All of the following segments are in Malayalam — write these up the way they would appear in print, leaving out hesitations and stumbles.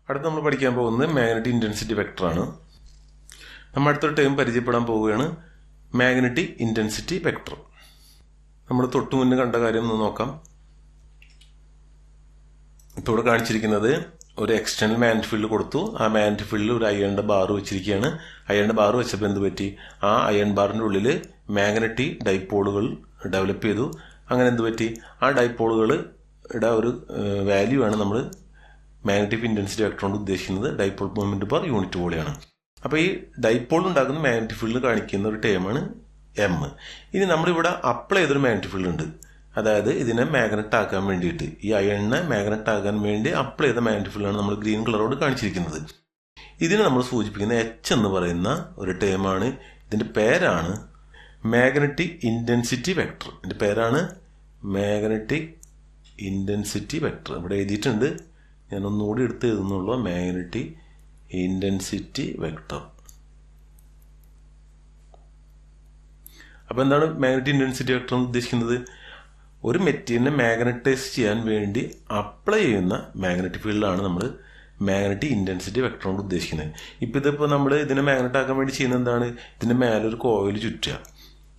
അടുത്ത നമ്മൾ പഠിക്കാൻ പോകുന്നത് മാഗ്നറ്റിക് ഇന്റൻസിറ്റി വെക്ടർ ആണ്. നമ്മൾ അടുത്തൊരു ടേം പരിചയപ്പെടാൻ പോവുകയാണ്, മാഗ്നറ്റിക് ഇന്റൻസിറ്റി വെക്ടർ. നമ്മൾ തൊട്ടു മുന്നേ കണ്ട കാര്യം ഒന്ന് നോക്കാം. ഇപ്പോൾ ഇവിടെ കാണിച്ചിരിക്കുന്നത് ഒരു എക്സ്റ്റേണൽ മാഗ്നറ്റിക് ഫീൽഡ് കൊടുത്തു. ആ മാഗ്നറ്റിക് ഫീൽഡിൽ ഒരു അയണിന്റെ ബാർ വെച്ചിരിക്കുകയാണ്. അയണിന്റെ ബാർ വെച്ചപ്പോൾ എന്ത് പറ്റി? ആ അയൺ ബാറിന്റെ ഉള്ളിൽ മാഗ്നറ്റിക് ഡൈപോളുകൾ ഡെവലപ്പ് ചെയ്തു. അങ്ങനെ എന്ത് പറ്റി? ആ ഡൈപോളുകളുടെ ഒരു വാല്യൂ ആണ് നമ്മൾ മാഗ്നറ്റിക് ഇന്റൻസിറ്റി വെക്ടർ കൊണ്ട് ഉദ്ദേശിക്കുന്നത്. ഡൈപോൾ മൊമെന്റ് പെർ യൂണിറ്റ് വോളിയാണ്. അപ്പോൾ ഈ ഡൈപോൾ ഉണ്ടാക്കുന്ന മാഗ്നറ്റിക് ഫീൽഡ് കാണിക്കുന്ന ഒരു ടേമാണ് എം. ഇനി നമ്മളിവിടെ അപ്ലൈ ചെയ്തൊരു മാഗ്നറ്റിക് ഫീൽഡ് ഉണ്ട്. അതായത് ഇതിനെ മാഗ്നറ്റ് ആക്കാൻ വേണ്ടിയിട്ട്, ഈ അയണിനെ മാഗ്നറ്റ് ആക്കാൻ വേണ്ടി അപ്ലൈ ചെയ്ത മാഗ്നറ്റിക് ഫീൽഡാണ് നമ്മൾ ഗ്രീൻ കളറോട് കാണിച്ചിരിക്കുന്നത്. ഇതിനെ നമ്മൾ സൂചിപ്പിക്കുന്ന എച്ച് എന്ന് പറയുന്ന ഒരു ടേമാണ്. ഇതിന്റെ പേരാണ് മാഗ്നറ്റിക് ഇന്റൻസിറ്റി വെക്ടർ. ഇതിന്റെ പേരാണ് മാഗ്നറ്റിക് ഇന്റൻസിറ്റി വെക്ടർ. ഇവിടെ എഴുതിയിട്ടുണ്ട്, ഞാൻ ഒന്നുകൂടി എടുത്ത് എഴുതുന്നുള്ളൂ. Magnetic intensity vector. അപ്പൊ എന്താണ് മാഗ്നറ്റിക് ഇന്റൻസിറ്റി വെക്ടർ എന്ന് ഉദ്ദേശിക്കുന്നത്? ഒരു മെറ്റീരിയലിനെ മാഗ്നറ്റൈസ് ചെയ്യാൻ വേണ്ടി അപ്ലൈ ചെയ്യുന്ന മാഗ്നറ്റിക് ഫീൽഡാണ് നമ്മൾ മാഗ്നറ്റിക് ഇന്റൻസിറ്റി വെക്ടർ കൊണ്ട് ഉദ്ദേശിക്കുന്നത്. ഇപ്പൊ ഇതിപ്പോ നമ്മൾ ഇതിനെ മാഗ്നറ്റ് ആക്കാൻ വേണ്ടി ചെയ്യുന്നത് എന്താണ്? ഇതിന്റെ മേലെ ഒരു കോയിൽ ചുറ്റുക.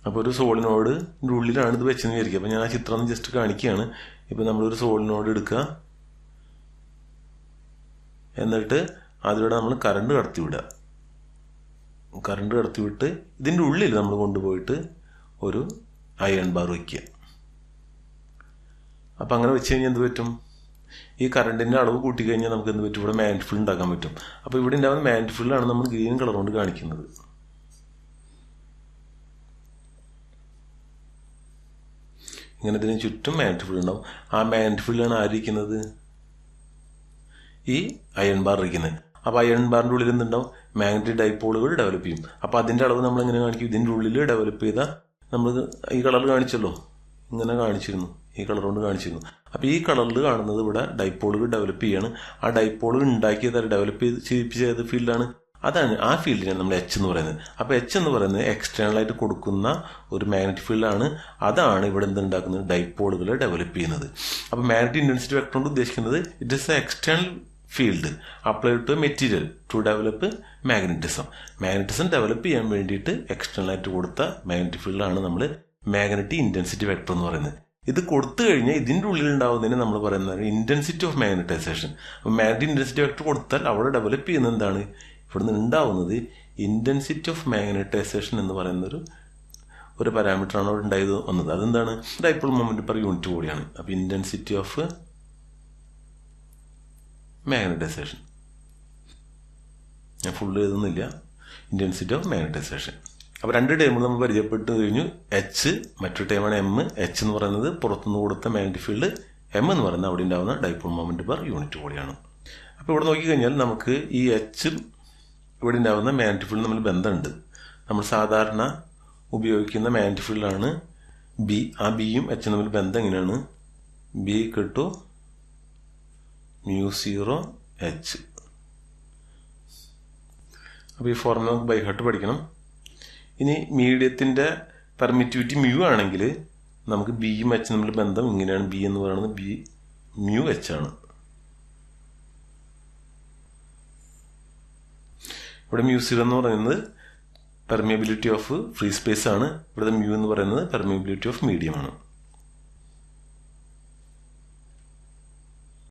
അപ്പോൾ ഒരു സോളിനോട് ഉള്ളിലാണ് ഇത് വെച്ചെന്ന് വിചാരിക്കുക. അപ്പൊ ഞാൻ ആ ചിത്രം ജസ്റ്റ് കാണിക്കുകയാണ്. ഇപ്പൊ നമ്മളൊരു സോളിനോട് എടുക്കുക, എന്നിട്ട് അതിലൂടെ നമ്മൾ കറണ്ട് കടത്തിവിടുക. കറണ്ട് കടത്തിവിട്ട് ഇതിന്റെ ഉള്ളിൽ നമ്മൾ കൊണ്ടുപോയിട്ട് ഒരു അയൺ ബാർ വയ്ക്കുക. അപ്പം അങ്ങനെ വെച്ച് കഴിഞ്ഞാൽ എന്ത് പറ്റും? ഈ കറണ്ടിന്റെ അളവ് കൂട്ടിക്കഴിഞ്ഞാൽ നമുക്ക് എന്ത് പറ്റും? ഇവിടെ മാഗ്നറ്റിക് ഫീൽഡ് ഉണ്ടാക്കാൻ പറ്റും. അപ്പോൾ ഇവിടെ ഉണ്ടാകുന്ന മാഗ്നറ്റിക് ഫീൽഡാണ് നമ്മൾ ഗ്രീൻ കളർ കൊണ്ട് കാണിക്കുന്നത്. ഇങ്ങനെ ഇതിന് ചുറ്റും മാഗ്നറ്റിക് ഫീൽഡ് ഉണ്ടാവും. ആ മാഗ്നറ്റിക് ഫീൽഡാണ് ആയിരിക്കുന്നത്? ഈ അയൺ ബാർ ഇരിക്കുന്നത്. അപ്പോൾ അയൺ ബാറിന്റെ ഉള്ളിൽ എന്തുണ്ടാവും? മാഗ്നറ്റിക് ഡൈപോളുകൾ ഡെവലപ്പ് ചെയ്യും. അപ്പോൾ അതിന്റെ അളവ് നമ്മൾ എങ്ങനെ കാണിക്കും? ഇതിന്റെ ഉള്ളിൽ ഡെവലപ്പ് ചെയ്ത, നമ്മൾ ഈ കളർ കാണിച്ചല്ലോ, ഇങ്ങനെ കാണിച്ചിരുന്നു, ഈ കളർ കൊണ്ട് കാണിച്ചിരുന്നു. അപ്പോൾ ഈ കളറിൽ കാണുന്നത് ഇവിടെ ഡൈപോളുകൾ ഡെവലപ്പ് ചെയ്യാണ്. ആ ഡൈപോളുകൾ ഉണ്ടാക്കിയത് ഡെവലപ്പ് ചെയ്ത ഫീൽഡാണ്. അതാണ് ആ ഫീൽഡിനെ നമ്മൾ എച്ച് എന്ന് പറയുന്നത്. അപ്പോൾ എച്ച് എന്ന് പറയുന്നത് എക്സ്റ്റേണൽ ആയിട്ട് കൊടുക്കുന്ന ഒരു മാഗ്നറ്റിക് ഫീൽഡാണ്. അതാണ് ഇവിടെ എന്തുണ്ടാക്കുന്നത്? ഡൈപോളുകളെ ഡെവലപ്പ് ചെയ്യുന്നത്. അപ്പോൾ മാഗ്നറ്റിക് ഇന്റൻസിറ്റി വെക്ടർ കൊണ്ട് ഉദ്ദേശിക്കുന്നത് it is a external field applied to material to develop magnetism. Magnetism develop ചെയ്യാൻ വേണ്ടിയിട്ട് എക്സ്റ്റേണൽ ആയിട്ട് കൊടുത്ത മാഗ്നറ്റിക് ഫീൽഡാണ് നമ്മൾ മാഗ്നറ്റിക് ഇന്റൻസിറ്റി വെക്ടർ എന്ന് പറയുന്നത്. ഇത് കൊടുത്തു കഴിഞ്ഞാൽ ഇതിന്റെ ഉള്ളിൽ ഉണ്ടാവുന്നതിന് നമ്മൾ പറയുന്നത് ഇന്റൻസിറ്റി ഓഫ് മാഗ്നറ്റൈസേഷൻ. അപ്പോൾ മാഗ്നറ്റിക് ഇന്റൻസിറ്റി വെക്ടർ കൊടുത്താൽ അവിടെ ഡെവലപ്പ് ചെയ്യുന്നത് എന്താണ്? ഇവിടുന്ന് ഉണ്ടാവുന്നത് ഇന്റൻസിറ്റി ഓഫ് മാഗ്നറ്റൈസേഷൻ എന്ന് പറയുന്ന ഒരു പാരാമീറ്ററാണ് അവിടെ ഉണ്ടായത് വന്നത്. അതെന്താണ്? ഡൈപോൾ മൊമെന്റ് പെർ യൂണിറ്റ് കൂടിയാണ്. അപ്പോൾ ഇന്റൻസിറ്റി ഓഫ് മാഗ്നറ്റൈസേഷൻ, ഞാൻ ഫുള്ള് എഴുതുന്നില്ല, ഇന്റൻസിറ്റി ഓഫ് മാഗ്നറ്റൈസേഷൻ. അപ്പോൾ രണ്ട് ടേമുകൾ നമ്മൾ പരിചയപ്പെട്ട് കഴിഞ്ഞു. എച്ച്, മറ്റൊരു ടേമാണ് എം. എച്ച് എന്ന് പറയുന്നത് പുറത്തുനിന്ന് കൊടുത്ത മാഗ്നറ്റിക് ഫീൽഡ്, എം എന്ന് പറയുന്നത് അവിടെ ഉണ്ടാവുന്ന ഡൈപോൾ മൊമെന്റ് പെർ യൂണിറ്റ് കൂടിയാണ്. അപ്പോൾ ഇവിടെ നോക്കിക്കഴിഞ്ഞാൽ നമുക്ക് ഈ എച്ചും ഇവിടെ ഉണ്ടാവുന്ന മാഗ്നറ്റിക് ഫീൽഡ് തമ്മിൽ ബന്ധമുണ്ട്. നമ്മൾ സാധാരണ ഉപയോഗിക്കുന്ന മാഗ്നറ്റിക് ഫീൽഡാണ് ബി. ആ ബിയും എച്ചും തമ്മിൽ ബന്ധം എങ്ങനെയാണ്? B = μ0H. അപ്പോൾ ഈ ഫോർമുല നമുക്ക് ബൈ ഹാർട്ട് പഠിക്കണം. ഇനി മീഡിയത്തിന്റെ പെർമിറ്റിവിറ്റി മ്യൂ ആണെങ്കിൽ നമുക്ക് ബിയും എച്ചും തമ്മിൽ ബന്ധം ഇങ്ങനെയാണ്. ബി എന്ന് പറയുന്നത് ബി μH ആണ്. ഇവിടെ μ0 എന്ന് പറയുന്നത് പെർമിയബിലിറ്റി ഓഫ് ഫ്രീ സ്പേസ് ആണ്. ഇവിടെ മ്യൂ എന്ന് പറയുന്നത് പെർമിയബിലിറ്റി ഓഫ് മീഡിയം ആണ്.